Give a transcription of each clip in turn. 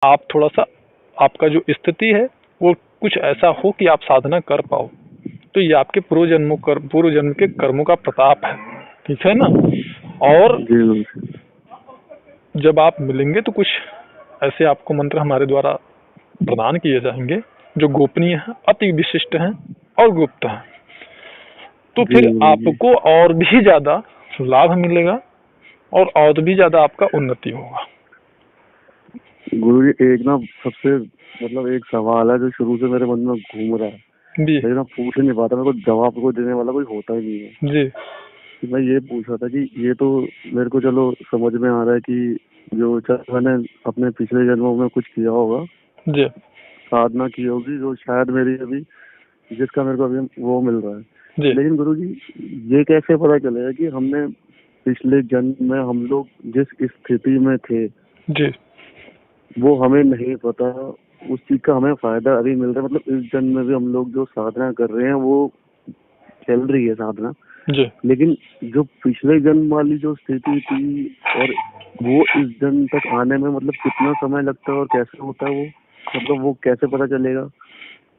आप थोड़ा सा, आपका जो स्थिति है वो कुछ ऐसा हो कि आप साधना कर पाओ, तो ये आपके पूर्व जन्म के कर्मों का प्रताप है, ठीक है ना। और जब आप मिलेंगे तो कुछ ऐसे आपको मंत्र हमारे द्वारा प्रदान किए जाएंगे जो गोपनीय हैं, अति विशिष्ट हैं और गुप्त हैं, तो फिर आपको और भी ज्यादा लाभ मिलेगा और भी ज्यादा आपका उन्नति होगा। गुरु जी, एक ना सबसे मतलब एक सवाल है जो शुरू से मेरे मन में घूम रहा है जी, लेकिन मैं पूछ नहीं पाता, मेरे को जवाब को देने वाला कोई होता ही नहीं है जी। कि मैं ये पूछ रहा था कि ये तो मेरे को चलो समझ में आ रहा है कि जो मैंने अपने पिछले जन्मों में कुछ किया होगा जी, साधना की होगी जो शायद मेरी अभी जिसका मेरे को अभी वो मिल रहा है जी। लेकिन गुरु जी, ये कैसे पता चलेगा कि हमने पिछले जन्म में हम लोग जिस स्थिति में थे जी, वो हमें नहीं पता, उस चीज का हमें फायदा अभी मिल रहा है। मतलब इस जन्म में भी हम लोग जो साधना कर रहे हैं वो चल रही है साधना जी, लेकिन जो पिछले जन्म वाली जो स्थिति थी और वो इस जन्म तक आने में मतलब कितना समय लगता है और कैसे होता है वो, मतलब वो कैसे पता चलेगा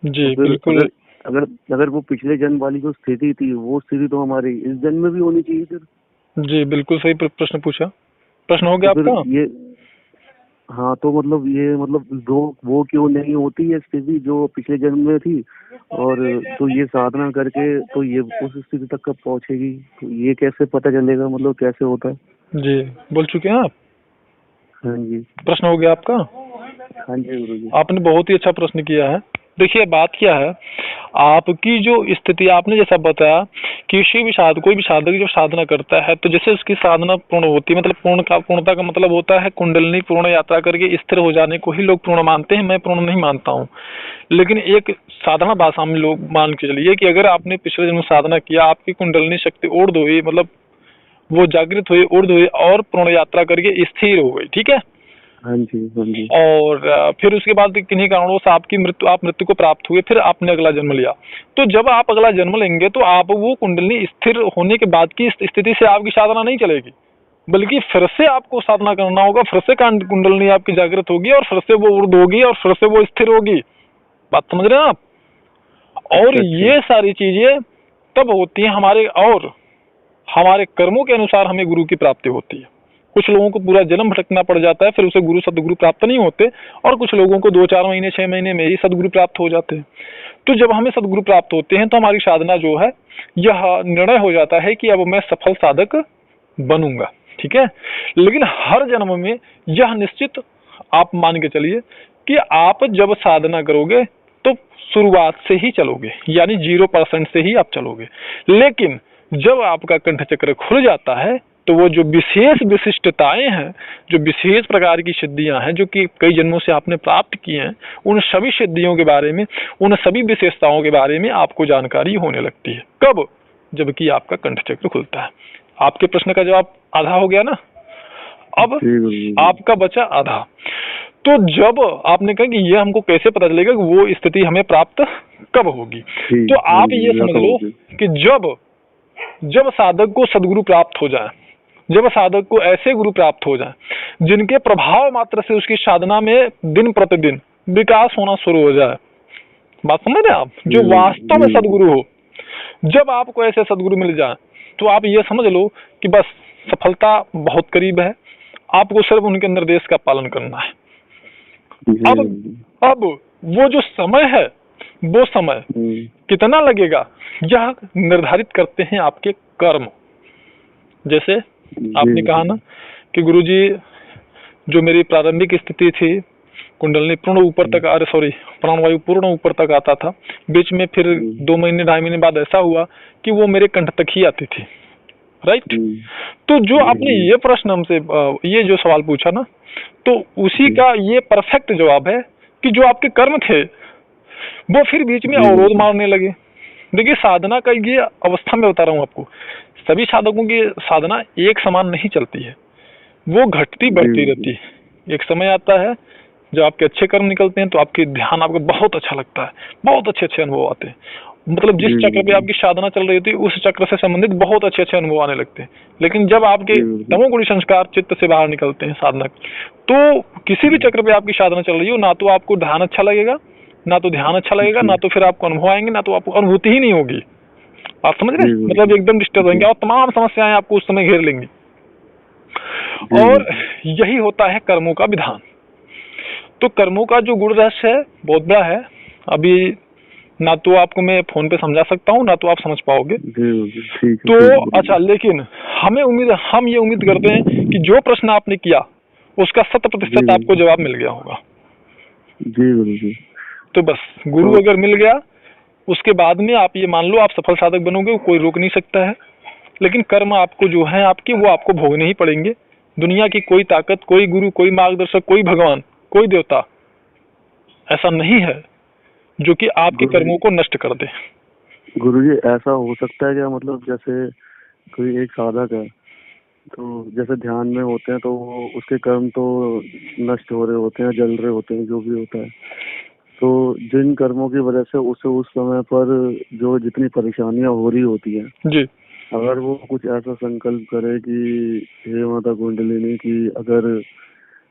जी। तो बिल्कुल, अगर अगर वो पिछले जन्म वाली जो स्थिति थी वो स्थिति तो हमारी इस जन्म में भी होनी चाहिए फिर जी। बिल्कुल सही प्रश्न पूछा, प्रश्न हो गया आपका ये। हाँ, तो मतलब ये मतलब वो क्यों नहीं होती है स्थिति जो पिछले जन्म में थी, और तो ये साधना करके तो ये उस स्थिति तक कब पहुंचेगी, तो ये कैसे पता चलेगा, मतलब कैसे होता है जी। बोल चुके हैं आप? हाँ जी। प्रश्न हो गया आपका? हाँ जी गुरु जी। आपने बहुत ही अच्छा प्रश्न किया है। देखिए बात क्या है, आपकी जो स्थिति आपने जैसा बताया, किसी भी कोई भी साधक जो साधना करता है तो जैसे उसकी साधना पूर्ण होती है, मतलब पूर्णता का मतलब होता है कुंडलिनी पूर्ण यात्रा करके स्थिर हो जाने को ही लोग पूर्ण मानते हैं। मैं पूर्ण नहीं मानता हूँ, लेकिन एक साधारण भाषा में लोग मान के चलिए कि अगर आपने पिछले जन्म साधना किया, आपकी कुंडलिनी शक्ति ऊर्ध्व हुई, मतलब वो जागृत हुई, ऊर्ध्व हुई और पूर्ण यात्रा करके स्थिर हो गई, ठीक है। हाँ जी, हाँ जी। और फिर उसके बाद किन्हीं कारणों से आप मृत्यु को प्राप्त हुए, फिर आपने अगला जन्म लिया। तो जब आप अगला जन्म लेंगे तो आप वो कुंडलिनी स्थिर होने के बाद की स्थिति से आपकी साधना नहीं चलेगी, बल्कि फिर से आपको साधना करना होगा, फिर से कुंडलिनी आपकी जागृत होगी और फिर से वो ऊर्ध्व होगी और फिर से वो स्थिर होगी। बात समझ रहे हैं आप? और ये सारी चीजें तब होती हैं हमारे कर्मों के अनुसार हमें गुरु की प्राप्ति होती है। कुछ लोगों को पूरा जन्म भटकना पड़ जाता है, फिर उसे सदगुरु प्राप्त नहीं होते, और कुछ लोगों को 2-4 महीने 6 महीने में ही सदगुरु प्राप्त हो जाते हैं। तो जब हमें सदगुरु प्राप्त होते हैं तो हमारी साधना जो है, यह निर्णय हो जाता है कि अब मैं सफल साधक बनूंगा, ठीक है। लेकिन हर जन्म में यह निश्चित आप मान के चलिए कि आप जब साधना करोगे तो शुरुआत से ही चलोगे, यानी 0% से ही आप चलोगे। लेकिन जब आपका कंठ चक्र खुल जाता है तो वो जो विशेष विशिष्टताएं हैं, जो विशेष प्रकार की सिद्धियां हैं जो कि कई जन्मों से आपने प्राप्त की हैं, उन सभी सिद्धियों के बारे में, उन सभी विशेषताओं के बारे में आपको जानकारी होने लगती है। कब? जबकि आपका कंठ चक्र खुलता है। आपके प्रश्न का जवाब आधा हो गया ना, अब आपका बचा आधा। तो जब आपने कहा कि ये हमको कैसे पता चलेगा कि वो स्थिति हमें प्राप्त कब होगी, तो आप ये समझ लो कि जब साधक को सदगुरु प्राप्त हो जाए, जब साधक को ऐसे गुरु प्राप्त हो जाए जिनके प्रभाव मात्र से उसकी साधना में दिन प्रतिदिन विकास होना शुरू हो जाए, बात समझ रहे हैं आप, जो वास्तव में सदगुरु हो, जब आपको ऐसे सदगुरु मिल जाए तो आप ये समझ लो कि बस सफलता बहुत करीब है, आपको सिर्फ उनके निर्देश का पालन करना है। अब वो जो समय है, वो समय कितना लगेगा यह निर्धारित करते हैं आपके कर्म। जैसे आपने कहा ना कि गुरुजी जो मेरी प्रारंभिक स्थिति थी, कुंडलिनी पूर्ण ऊपर तक प्राणवायु पूर्ण ऊपर तक आता था, बीच में फिर 2 महीने 2.5 महीने बाद ऐसा हुआ कि वो मेरे कंठ तक ही आती थी, राइट। तो जो आपने ये प्रश्न हमसे ये जो सवाल पूछा ना, तो उसी का ये परफेक्ट जवाब है कि जो आपके कर्म थे वो फिर बीच में अवरोध मारने लगे। देखिए साधना का ये अवस्था में बता रहा हूँ आपको, सभी साधकों की साधना एक समान नहीं चलती है, वो घटती बढ़ती रहती है। एक समय आता है जब आपके अच्छे कर्म निकलते हैं तो आपके ध्यान आपको बहुत अच्छा लगता है, बहुत अच्छे अनुभव आते हैं, मतलब जिस चक्र पे आपकी साधना चल रही होती है उस चक्र से संबंधित बहुत अच्छे अच्छे अनुभव आने लगते हैं। लेकिन जब आपके तमोगुणी संस्कार चित्त से बाहर निकलते हैं साधना, तो किसी भी चक्र पे आपकी साधना चल रही हो, ना तो आपको ध्यान अच्छा लगेगा, ना तो ध्यान अच्छा लगेगा, ना तो फिर आपको अनुभव आएंगे, ना तो आपको अनुभूति ही नहीं होगी। आप समझ रहे हैं? मतलब एकदम डिस्टर्ब होंगे और तमाम समस्याएं आपको उस समय घेर लेंगी। और यही होता है कर्मों का विधान। तो कर्मों का जो गुण रहस्य है बहुत बड़ा है। अभी ना तो आपको मैं फोन पे समझा सकता हूँ, ना तो आप समझ पाओगे। तो अच्छा, लेकिन हम ये उम्मीद करते हैं कि जो प्रश्न आपने किया उसका 100% आपको जवाब मिल गया होगा। जी। तो बस गुरु अगर मिल गया, उसके बाद में आप ये मान लो आप सफल साधक बनोगे, कोई रोक नहीं सकता है। लेकिन कर्म आपको जो है आपके, वो आपको भोगने ही पड़ेंगे। दुनिया की कोई ताकत, कोई गुरु, कोई मार्गदर्शक, कोई भगवान, कोई देवता ऐसा नहीं है जो कि आपके कर्मों को नष्ट कर दे। गुरुजी, ऐसा हो सकता है क्या, मतलब जैसे कोई एक साधक है तो जैसे ध्यान में होते हैं तो उसके कर्म तो नष्ट हो रहे होते हैं, जल रहे होते हैं, जो भी होता है, तो जिन कर्मों की वजह से उसे उस समय पर जो जितनी परेशानियां हो रही होती हैं जी, अगर वो कुछ ऐसा संकल्प करे कि हे माता कुंडलिनी की अगर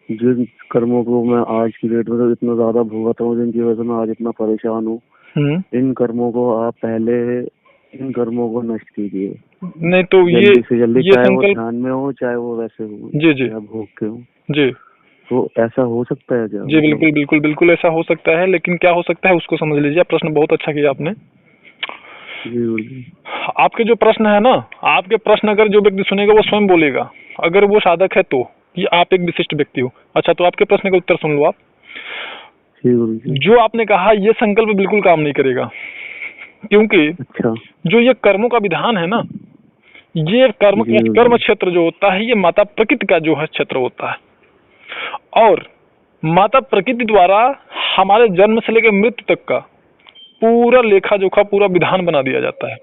जिन कर्मों को मैं आज की डेट में तो इतना ज्यादा भुगत हूँ, जिनकी वजह से मैं आज इतना परेशान हूँ, इन कर्मों को आप पहले इन कर्मों को नष्ट कीजिए। नहीं तो जल्दी से जल्दी, चाहे वो ध्यान में हो चाहे वो वैसे हो, जी भोग के हो जी, तो ऐसा हो सकता है क्या? जी बिल्कुल बिल्कुल बिल्कुल ऐसा हो सकता है। लेकिन क्या हो सकता है उसको समझ लीजिए। प्रश्न बहुत अच्छा किया आपने। जी। आपके जो प्रश्न है ना, आपके प्रश्न अगर जो व्यक्ति सुनेगा वो स्वयं बोलेगा, अगर वो साधक है तो कि आप एक विशिष्ट व्यक्ति हो। अच्छा, तो आपके प्रश्न का उत्तर सुन लो आप। जो आपने कहा ये संकल्प बिल्कुल काम नहीं करेगा, क्योंकि जो ये कर्मों का विधान है ना, ये कर्म क्षेत्र जो होता है ये माता प्रकृति का जो है क्षेत्र होता है, और माता प्रकृति द्वारा हमारे जन्म से लेकर मृत्यु तक का पूरा लेखा जोखा, पूरा विधान बना दिया जाता है।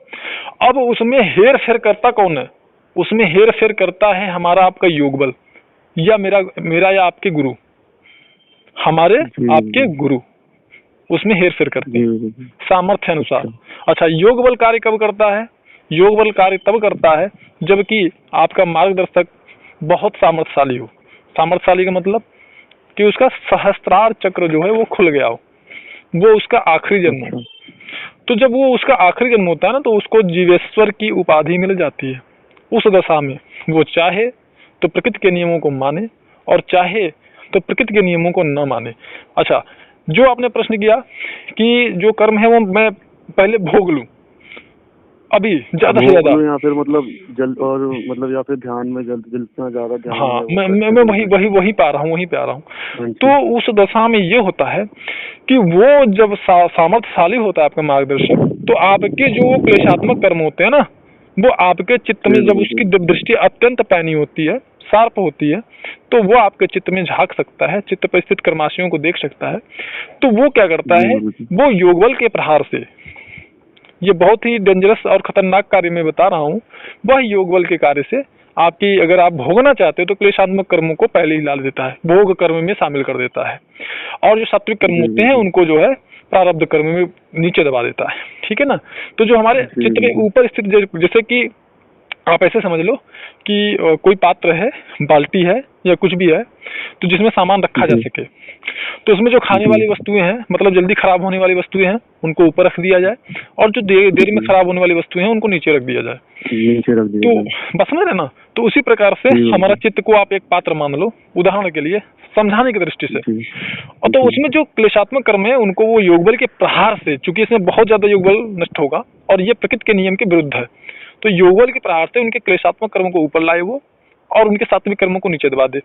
अब उसमें हेर फेर करता कौन है? उसमें हेर फेर करता है हमारा आपका योग बल, या मेरा या आपके गुरु, हमारे आपके गुरु उसमें हेर फेर करते हैं सामर्थ्य अनुसार। अच्छा, योग बल कार्य कब करता है? योग बल कार्य तब करता है जबकि आपका मार्गदर्शक बहुत सामर्थ्यशाली हो। सामर्थ्यशाली का मतलब कि उसका सहस्त्रार चक्र जो है वो खुल गया हो, वो उसका आखिरी जन्म हो। तो जब वो उसका आखिरी जन्म होता है ना, तो उसको जीवेश्वर की उपाधि मिल जाती है। उस दशा में वो चाहे तो प्रकृति के नियमों को माने और चाहे तो प्रकृति के नियमों को न माने। अच्छा, जो आपने प्रश्न किया कि जो कर्म है वो मैं पहले भोग लूं अभी ज्यादा से ज्यादा, या फिर मतलब जल्द, और मतलब या फिर ध्यान में जितना ज्यादा ध्यान, हाँ मैं वही पा रहा हूँ, वहीं पे आ रहा हूँ। तो उस दशा में ये होता है कि वो जब सामर्थ्यशाली होता है आपका मार्गदर्शक, तो आपके जो क्लेशात्मक कर्म होते हैं ना, वो आपके चित्त में जब उसकी दृष्टि अत्यंत पैनी होती है, शार्प होती है, तो वो आपके चित्त में झांक सकता है, चित्त पर स्थित कर्माशयों को देख सकता है। तो वो क्या करता है, वो योगबल के प्रहार से, ये बहुत ही डेंजरस और खतरनाक कार्य मैं बता रहा हूँ, वह योग बल के कार्य से आपकी, अगर आप भोगना चाहते हो तो क्लेशात्मक कर्मों को पहले ही डाल देता है, भोग कर्म में शामिल कर देता है, और जो सात्विक कर्म होते हैं उनको जो है प्रारब्ध कर्म में नीचे दबा देता है। ठीक है ना? तो जो हमारे चित्त के ऊपर स्थित, जैसे कि आप ऐसे समझ लो कि कोई पात्र है, बाल्टी है या कुछ भी है, तो जिसमें सामान रखा जा सके, तो उसमें जो खाने वाली वस्तुएं हैं, मतलब जल्दी खराब होने वाली वस्तुएं हैं, उनको ऊपर रख दिया जाए, और जो देर में खराब होने वाली वस्तुएं हैं उनको नीचे रख दिया जाए। तो बस समझ रहे ना? तो उसी प्रकार से हमारा चित्त को आप एक पात्र मान लो, उदाहरण के लिए समझाने की दृष्टि से। और तो उसमें जो क्लेशात्मक कर्म है उनको वो योगबल के प्रहार से, चूंकि इसमें बहुत ज्यादा योगबल नष्ट होगा और ये प्रकृति के नियम के विरुद्ध है, तो योगबल के प्रहार से उनके क्लेशात्मक कर्मों को ऊपर लाए वो, और उनके सात्विक कर्मों को नीचे दबा दे।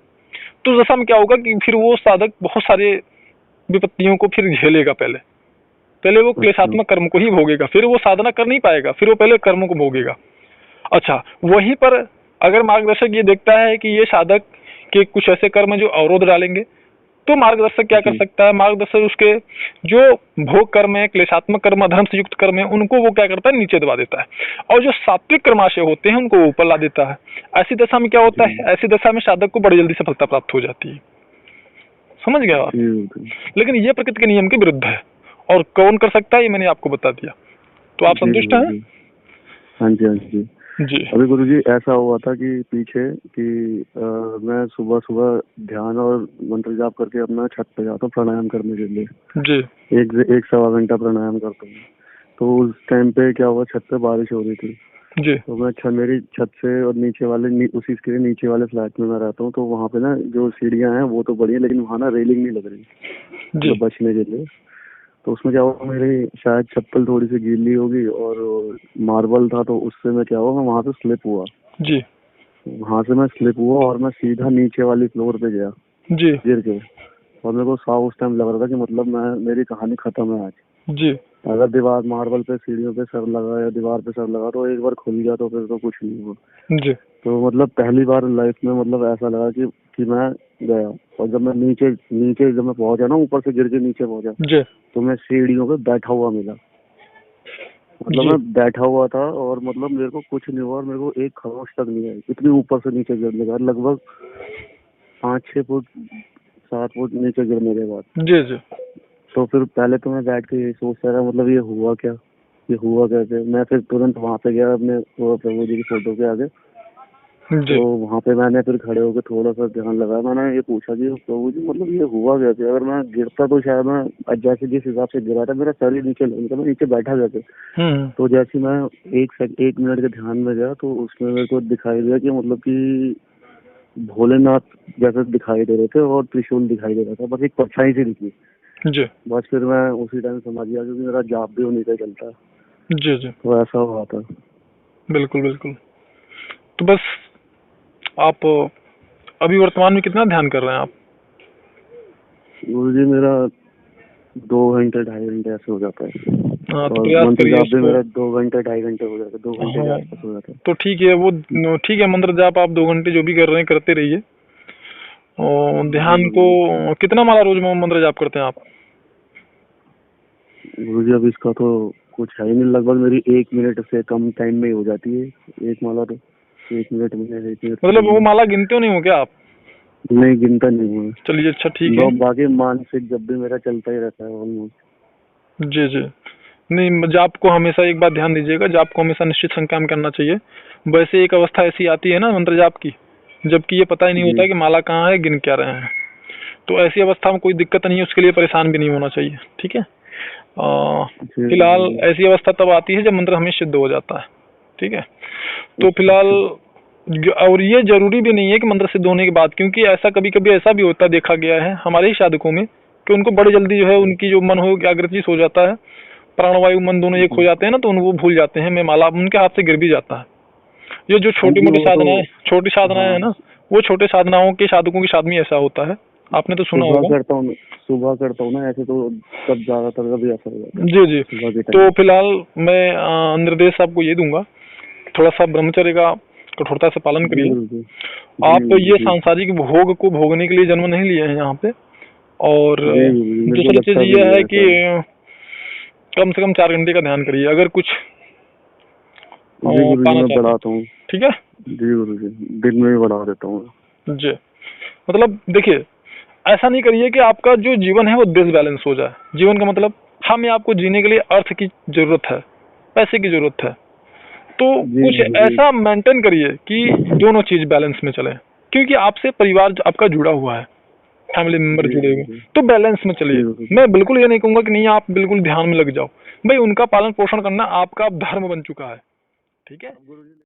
तो दशा में क्या होगा कि फिर वो साधक बहुत सारे विपत्तियों को फिर झेलेगा। पहले वो क्लेशात्मक कर्म को ही भोगेगा, फिर वो साधना कर नहीं पाएगा, फिर वो पहले कर्मों को भोगेगा। अच्छा, वहीं पर अगर मार्गदर्शक ये देखता है कि ये साधक के कुछ ऐसे कर्म जो अवरोध डालेंगे, तो मार्गदर्शक क्या कर सकता है? मार्गदर्शक उसके जो भोग कर्म है, क्लेशात्मक कर्म, अधर्म से युक्त कर्म है, उनको वो क्या करता है? नीचे दबा देता है, और जो सात्विक कर्माशय होते हैं उनको ऊपर ला देता है। ऐसी दशा में क्या होता है? ऐसी दशा में साधक को बड़ी जल्दी सफलता प्राप्त हो जाती है। समझ गया आप? लेकिन ये प्रकृति के नियम के विरुद्ध है, और कौन कर सकता है ये मैंने आपको बता दिया। तो आप संतुष्ट हैं? हाँ जी, हाँ जी जी। अभी गुरुजी ऐसा हुआ था कि पीछे कि मैं सुबह सुबह ध्यान और मंत्र जाप करके अपना छत पे जाता हूँ प्राणायाम करने के लिए जी। एक सवा घंटा प्राणायाम करता हूँ। तो उस टाइम पे क्या हुआ, छत पे बारिश हो रही थी जी। तो मैं मेरी छत से और नीचे वाले उसी के नीचे वाले फ्लैट में मैं रहता हूँ। तो वहाँ पे ना जो सीढ़ियाँ हैं वो तो बड़ी है, लेकिन वहाँ ना रेलिंग नहीं लग रही मतलब बचने के लिए। तो उसमें क्या हुआ, मेरी शायद चप्पल थोड़ी सी गीली होगी और मार्बल था, तो उससे मैं क्या हुआ, मैं वहाँ पे स्लिप हुआ जी। वहाँ से मैं स्लिप हुआ और मैं सीधा नीचे वाली फ्लोर पे गया जी। गिर के। और मेरे को साफ उस टाइम लग रहा था कि मतलब मेरी कहानी खत्म है आज। जी। अगर दीवार मार्बल पे सीढ़ियों पे सर लगा या दीवार पे सर लगा तो एक बार खुल गया तो फिर तो कुछ नहीं हुआ। जी। तो मतलब पहली बार लाइफ में मतलब ऐसा लगा कि मैं गया। और जब मैं नीचे जब मैं पहुंचा ना, ऊपर से गिर के नीचे पहुंचा तो मैं सीढ़ियों पे बैठा हुआ मिला। मतलब मैं बैठा हुआ था और मतलब मेरे को कुछ नहीं हुआ और मेरे को एक खरोच तक नहीं आई, इतनी ऊपर से नीचे गिरने का, लगभग 5-6 फुट 7 फुट नीचे गिरने के बाद। जी। जी। तो फिर पहले तो मैं बैठ के यही सोचता रहा, मतलब ये हुआ कैसे। मैं फिर तुरंत वहाँ पे गया अपने प्रभु जी की फोटो के आगे। तो वहाँ पे मैंने फिर खड़े होकर थोड़ा सा ध्यान लगाया। मैंने ये पूछा कि प्रभु जी मतलब ये हुआ कैसे, अगर मैं गिरता तो शायद मैं जैसे जिस हिसाब से गिरा था मेरा सर ही नीचे लगा, मैं नीचे बैठा कैसे। तो जैसे मैं 1 मिनट के ध्यान में गया तो उसमें मेरे को दिखाई दिया कि मतलब कि भोलेनाथ जैसे दिखाई दे रहे थे और त्रिशूल दिखाई दे रहा था, बस एक परछाई सी दिखी। जी। बस फिर मैं उसी टाइम समझ गया क्योंकि मेरा जाप भी उन्हीं से चलता है। जी। जी। तो ऐसा हुआ था। बिल्कुल बिल्कुल। तो बस आप अभी वर्तमान में कितना ध्यान कर रहे हैं आप? गुरुजी मेरा 2 घंटे 2.5 घंटे ऐसे हो जाता है। हाँ, तो और प्रयास मंत्र करिए जाप भी उसको। मेरा 2 घंटे 2.5 घंटे हो जाता है, 2 घंटे के हाँ, आसपास हो जाता है। तो ठीक है, वो ठीक है, मंत्र जाप आप 2 घंटे जो भी कर रहे हैं करते रहिए। और ध्यान को कितना माला रोज में मंत्र जाप करते हैं आप? गुरुजी अब इसका तो कुछ है ही नहीं, लगभग मेरी 1 मिनट से कम टाइम में हो जाती है एक माला। तो 1 मिनट में 1 मिनट मतलब वो माला गिनते हो नहीं हो क्या आप? नहीं, गिनता नहीं हूँ। चलिए, अच्छा ठीक है। बाकी मानसिक जब भी मेरा चलता ही रहता है ऑलमोस्ट। जी। जी। नहीं, जाप को हमेशा एक बात ध्यान दीजिएगा, जाप को हमेशा निश्चित संख्या में करना चाहिए। वैसे एक अवस्था ऐसी आती है ना मंत्र जाप की, जबकि ये पता ही नहीं होता कि माला कहाँ है, गिन क्या रहे हैं। तो ऐसी अवस्था में कोई दिक्कत नहीं है, उसके लिए परेशान भी नहीं होना चाहिए। ठीक है। फिलहाल ऐसी अवस्था तब आती है जब मंत्र हमें सिद्ध हो जाता है। ठीक है। तो फिलहाल और ये जरूरी भी नहीं है कि मंत्र सिद्ध होने के बाद, क्योंकि ऐसा कभी कभी ऐसा भी होता देखा गया है हमारे ही साधकों में कि उनको बड़ी जल्दी जो है उनकी जो मन हो एकाग्रचित हो जाता है, प्राणवायु मन दोनों एक हो जाते हैं ना, तो वो भूल जाते हैं। मैं माला उनके हाथ से गिर भी जाता है। ये जो छोटी मोटी साधनाएं छोटी साधनाएं है ना, वो छोटे साधनाओं के साधकों के साथ में ऐसा होता है। आपने तो सुना होगा। सुबह करता हूँ ना ऐसे, तो तब ज्यादातर कभी ऐसा हो जाता है। जी। जी। तो फिलहाल मैं निर्देश आपको ये दूंगा, थोड़ा सा ब्रह्मचर्य का कठोरता से पालन करिए। आप ये सांसारिक भोग को भोगने के लिए जन्म नहीं लिए हैं यहाँ पे। और दूसरी चीज ये है कि कम से कम 4 घंटे का ध्यान करिए अगर कुछ पाना चाहते हैं। ठीक है जी गुरुजी, दिन में भी बढ़ा देता हूँ जी। मतलब देखिए, ऐसा नहीं करिए कि आपका जो जीवन है वो डिसबैलेंस हो जाए। जीवन का मतलब हमें आपको जीने के लिए अर्थ की जरूरत है, पैसे की जरूरत है, तो कुछ ऐसा मेंटेन करिए कि दोनों चीज बैलेंस में चले। क्योंकि आपसे परिवार आपका जुड़ा हुआ है, फैमिली मेंबर जुड़े हुए, तो बैलेंस में चलिए। मैं बिल्कुल ये नहीं कहूंगा कि नहीं आप बिल्कुल ध्यान में लग जाओ, भाई उनका पालन पोषण करना आपका धर्म बन चुका है। ठीक है।